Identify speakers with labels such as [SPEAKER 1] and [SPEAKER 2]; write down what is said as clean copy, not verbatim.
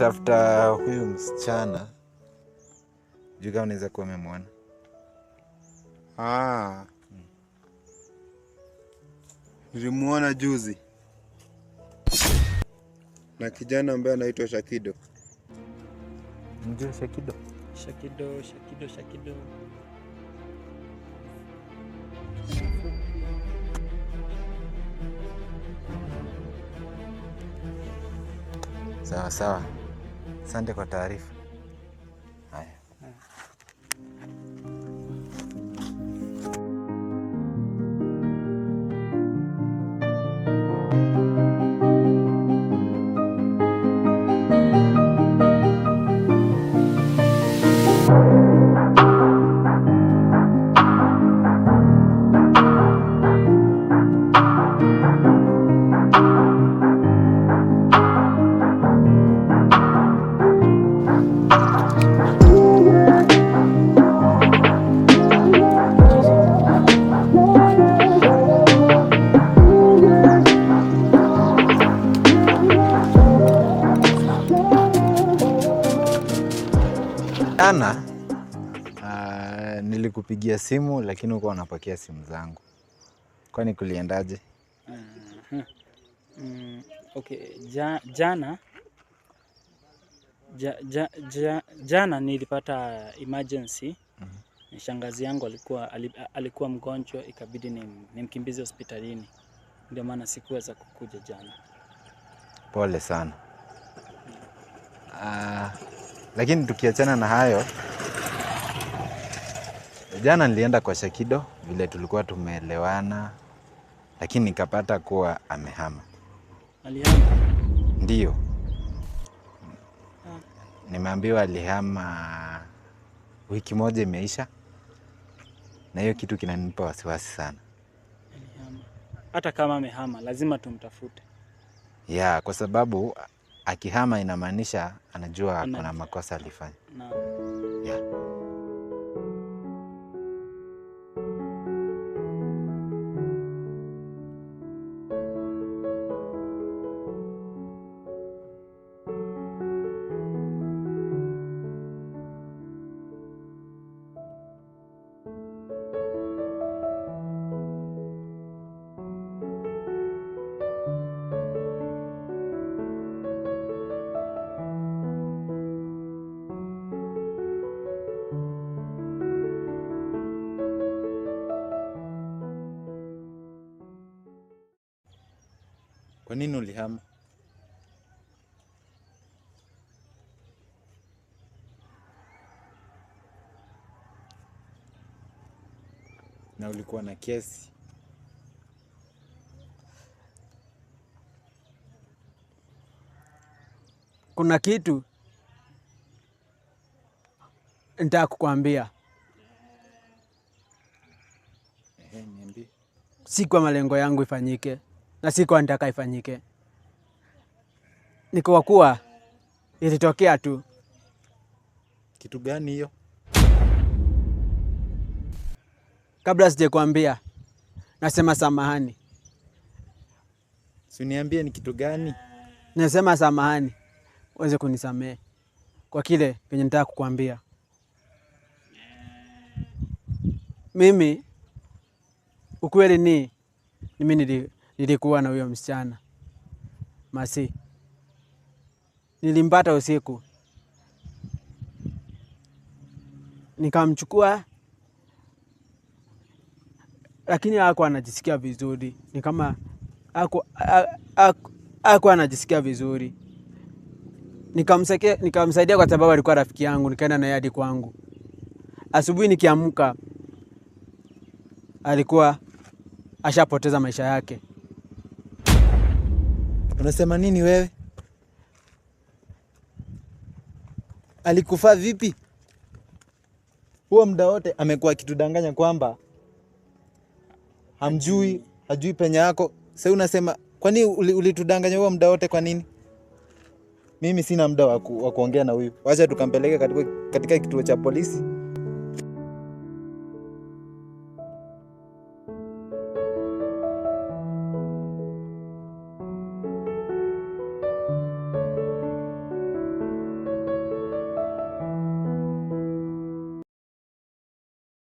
[SPEAKER 1] natafuta huyu msichana. Juu kama unaweza kuwa umemwona.
[SPEAKER 2] Nilimuona juzi na kijana ambaye anaitwa Shakido.
[SPEAKER 1] Mjua Shakido?
[SPEAKER 3] Shakido.
[SPEAKER 1] Sawa. Asante kwa taarifa. Haya. Ana, nilikupigia simu lakini uko unapokea simu zangu. Kwani kuliendaje?
[SPEAKER 3] Okay, jana nilipata emergency. Shangazi yangu alikuwa mgonjwa, ikabidi nimkimbize hospitalini. Ndio maana sikuweza kukuja jana.
[SPEAKER 1] Pole sana. Lakini tukiachana na hayo, jana nilienda kwa Shakido vile tulikuwa tumeelewana, lakini nikapata kuwa amehama.
[SPEAKER 3] Alihama?
[SPEAKER 1] Ndiyo. Nimeambiwa alihama wiki moja imeisha, na hiyo kitu kinanipa wasiwasi sana.
[SPEAKER 3] Alihama. Hata kama amehama, lazima tumtafute.
[SPEAKER 1] Ya, kwa sababu akihama inamaanisha anajua kuna makosa alifanya. Ya. Kwa nini ulihama? Na ulikuwa na kesi?
[SPEAKER 4] Kuna kitu nitaka kukwambia.
[SPEAKER 1] Niambie.
[SPEAKER 4] Si kwa malengo yangu ifanyike, na si kwa nitaka ifanyike. Ni kwa kuwa ilitokea tu.
[SPEAKER 1] Kitu gani hiyo?
[SPEAKER 4] Kabla sijakwambia, nasema samahani.
[SPEAKER 1] Si uniambie ni kitu gani?
[SPEAKER 4] Nasema samahani, uweze kunisamehe kwa kile kenye nitaka kukwambia. Mimi ukweli ni mimi nilikuwa na huyo msichana Masi. Nilimpata usiku, nikamchukua, lakini hakuwa anajisikia vizuri. Ni kama hakuwa anajisikia vizuri. Nikamsaidia kwa sababu alikuwa rafiki yangu, nikaenda naye hadi kwangu. Asubuhi nikiamka, alikuwa ashapoteza maisha yake.
[SPEAKER 1] Unasema nini wewe? Alikufa vipi? Huo muda wote amekuwa akitudanganya kwamba hajui penye yako. Sasa unasema kwa nini ulitudanganya huo muda wote kwa nini? Mimi sina muda wa kuongea na huyu. Wacha tukampeleke katika kituo cha polisi.